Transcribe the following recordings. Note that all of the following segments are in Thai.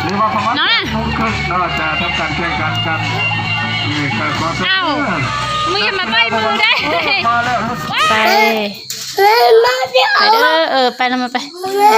หรือว่าประมาณมุ่งขึ้นเราจะทำการแข่งขันกันเอ้ามึงอย่ามาใบมือได้ไปไปเด้อไปแล้วมา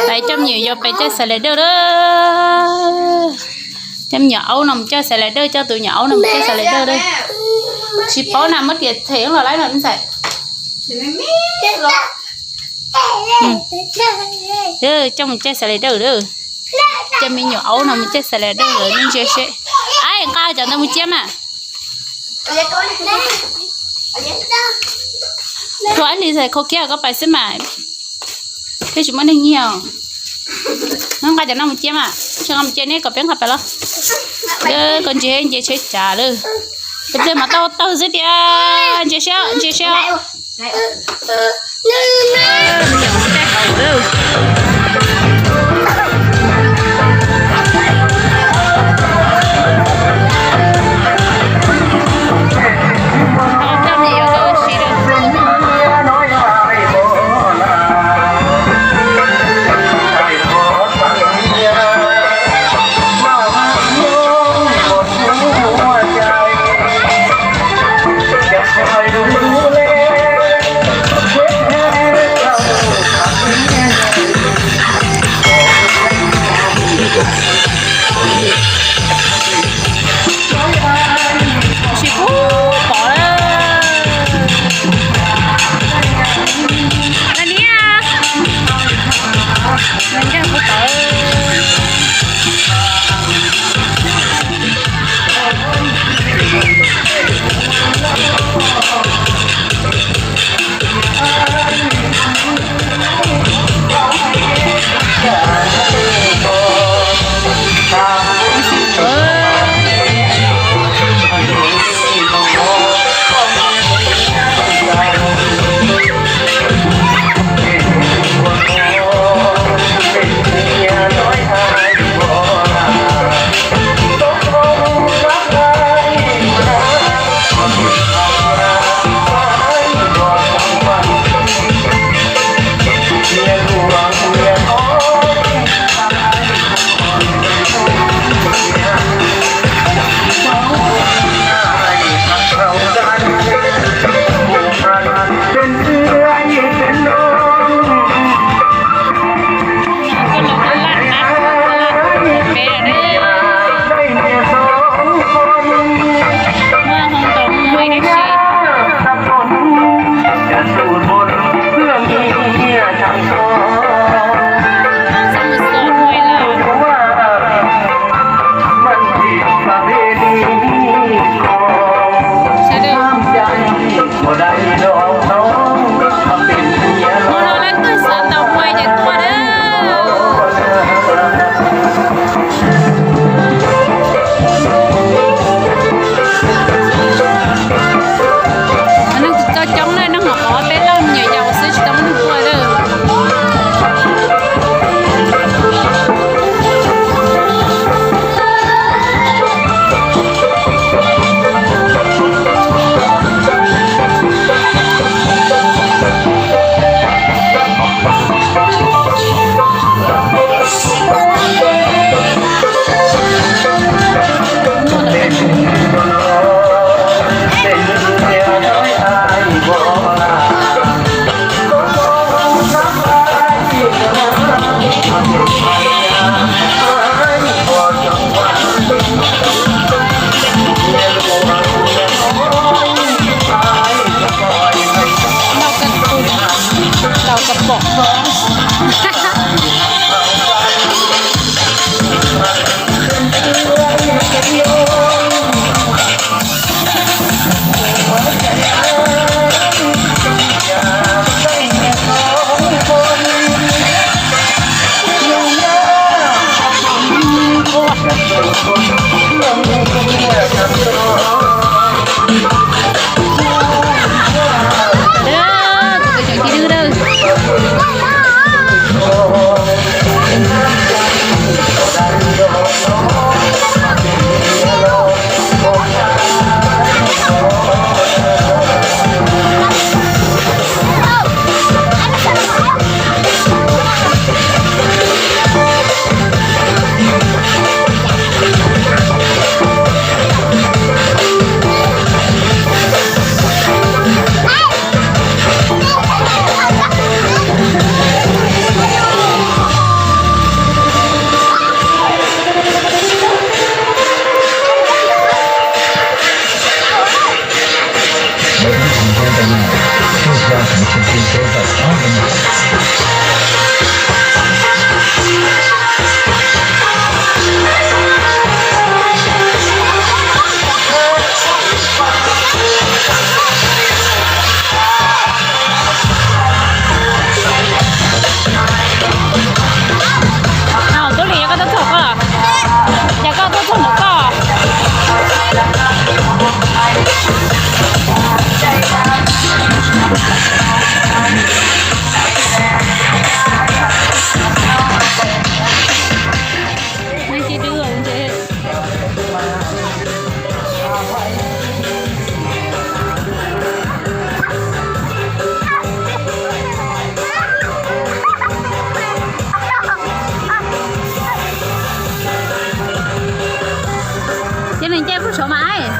ไปจำเหนียวไปchơi sờ lạiเด้อจำnhỏ nằm chơi sờ lại cho tụi nhỏ nằm chơi sờ lại đây chỉ có nằm mất kiệt thế là lấy lần sạch trong chơi sờ lại ด้อจะมีnhỏ nằm chơi sờ lại rồi nên chơi chơi ai cao cho nó một chiếc à thôi anh đi xài khô kia có phải xí mà thế chúng mình nhiều nó cao cho nó một chiếc à cho nó một chiếc này có biến hợp phải không còn chị chơi trả luôn bây giờ mà tao giết đi chị sao nhiều cái cầu đâu cho mãi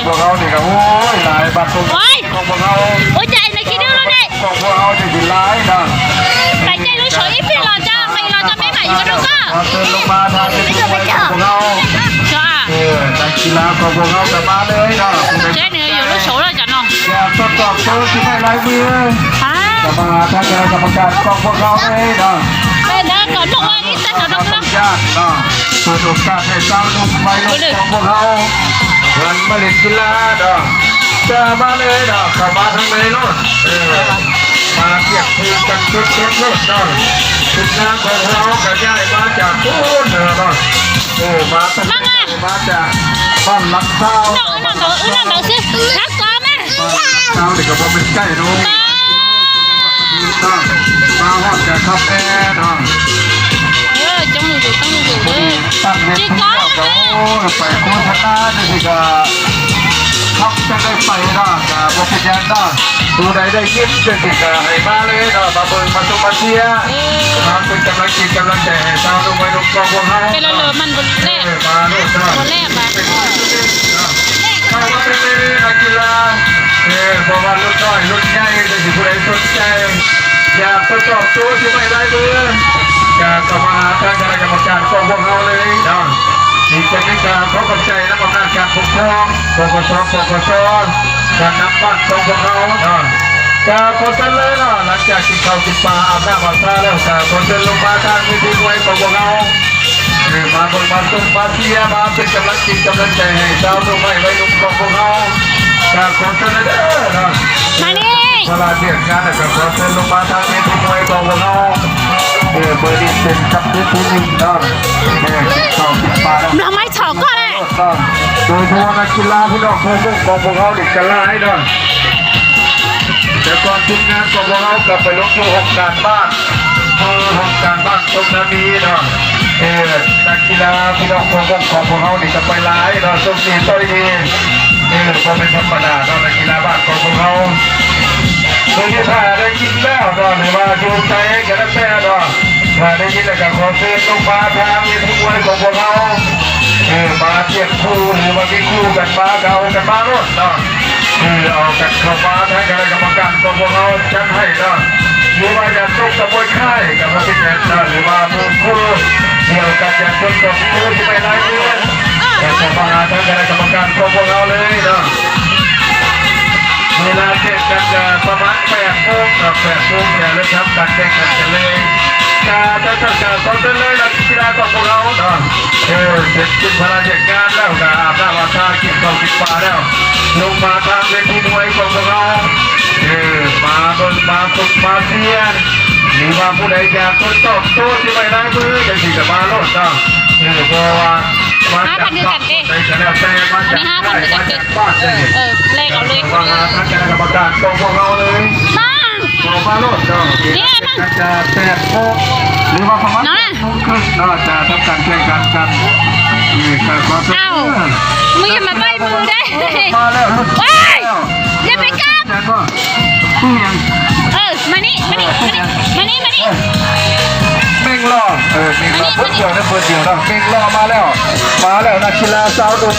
พวกเขานี่ก็โอ้ยหลายบัตรของพวกเขา ôi chạy này khi đưa luôn đi ของพวกเขาที่หลายนะ phải chạy nó sửa ít phi lò cho mày lò cho mấy mày có đúng พอ không เดินลงมาทางที่พวกเขา cho à นักกีฬาของพวกเขากลับมาเลยนะ cái này nhiều lúc số rồi chẳng không อยากทดสอบโชว์ที่ไม่ลายมือ à จะมาทางกรรมการของพวกเขาเลยนะ bên đó còn một ai ít tất cả đúng không ญาตินะเปิดโอกาสให้สาวนุ่มวัยรุ่นของพวกเขาเงินมาเล่นกีฬานะจะมาเลยนะเข้ามาทางไหนเนาะมาเทียบทีกันชุดๆเลยนะชุดน้ำของเราก็ย้ายมาจากพูนเนาะโอ้มาตั้งมาจากบ้านลักเศร้า nó bảo chứ hát có mà เศร้าเด็กก็เป็นใกล้นู้นมาฮอดกับคาเฟ่เนาะ trong người tăng người ตั้งเวทีก็โอ้ไปโฆษณาเนี่ยก็เขาจะได้ไปเนาะกับโปรแกรมเนาะดูใดได้ยินจะติดกับให้มาเลยเนาะมาเบิ่งมาชมมาเชียร์มาเป็นกำลังจิตกำลังใจให้ชาวนุ่มวัยรุ่นของพวกเขา cái là lừa mình một lẹ มาลูกเนาะ một lẹ mà เข้ามาเป็นนักกีฬาเพราะว่ารุ่นน้อยรุ่นใหญ่จะอยู่ผู้ใดสนใจอยากทดสอบตัวที่ไม่ได้มือก็มาทางคณะกรรมการของพวกเขาเลยเนาะมีกติกาขอกำลังใจและอำนาจการปกครองปกสการนำบัตรของพวกเขาเนาะการขอเสนอเนาะหลังจากกินข้าวกินปลาอาบน้ำอาบท่าแล้วการขอเสนอลงมาทางวิธีมวยของพวกเขามาบนมาตุ้มมาเชียร์มาเป็นกำลังจิตกำลังใจให้ชาวนุ่มวัยรุ่นของพวกเขาการขอเสนอเนาะ mà đi เวลาเรียกงานนะครับขอเสนอลงมาทางวิธีมวยของพวกเขาเบอร์ดีเป็นกับที่ที่หนึ่งเนาะข้าวกินปลา là máy thở qua đây โดยเฉพาะนักกีฬาพี่น้องพวกของพวกเขาเด็กจะไล่เนาะจะ แล้วก็ทีมงานของเรากลับไปลงอยู่ห้องการบ้านห้องการบ้านตรงนั้นนี้เนาะนักกีฬาพี่น้องของพวกเรานี่จะไปไล่เนาะส้มตีต้อยดีพอเป็นธรรมดาเนาะนักกีฬาบ้านของพวกเราโดยที่ถ้าได้ยินแล้วเนาะหรือว่าดูใจกันแล้วแต่เนาะถ้าได้ยินแล้วก็ขอเชิญลงมาทางทีมมวยของพวกเรามาเทียบคู่หรือว่ามีคู่กันมาเก่ากันมาโน่นเนาะเอากันเข้ามาทางคณะกรรมการของพวกเราจัดให้เนาะหรือว่าจะต้องตะบนค่ายกับพระพิฆเนศหรือว่ามือคู่เดียวกันจะต้องตบคู่ที่ไม่ได้เงินแต่จะมาทางคณะกรรมการของพวกเราเลยเนาะเวลาเจ็ดกันจะประมาณ8 โมงกับ8 โมงเนี่ยแล้วทำการแข่งขันกันเลยจะต้องเลยนักกีฬาของพวกเราเนาะเสร็จกินพลังเหตุงานแล้วก็อาบน้ำอาบท่ากินข้าวกินปลาแล้วลงมาทางเวทีมวยของพวกเรามาบนมาฝึกมาเรียนหรือว่าผู้ใดอยากทดสอบโต้ที่ไม่ได้มือจะที่จะมาโลดเนาะเพราะว่ามาจากบ้านในคณะแต่มาจากค่ายมาจากบ้านเลย เลขเอาเลย ว่าทางคณะกรรมการของพวกเราเลย น้อง มาโลดเนาะจะ8 โมงหรือว่าประมาณ8 โมงครึ่งเนาะจะทำการแข่งขันกันก็ เอ้ามึงอย่ามาใบมือได้ มาแล้ว ว้ายอย่าไปกลับ แต่ก็ที่ยัง มานี่มานี่มานี่มานี่ เม่งล่อเม่งล่อเพิ่งเดียวนะเพิ่งเดียวนะเม่งล่อมาแล้วนักกีฬาสาวดุ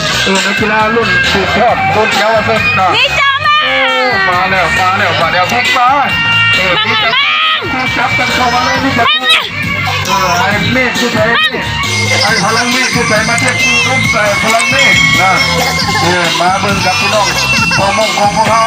นักกีฬารุ่นสืบทอดรุ่นเยาวชนนะ นี่เจ้ามา มาแล้วพลิกมาจับกันเข้ามาเลยนี่จะไอ้เมฆที่ไหนไอ้พลังเมฆที่ไหนมาเทียบรุ่นพลังเมฆนะมาเบิ่งกับพี่น้องของพวกเรา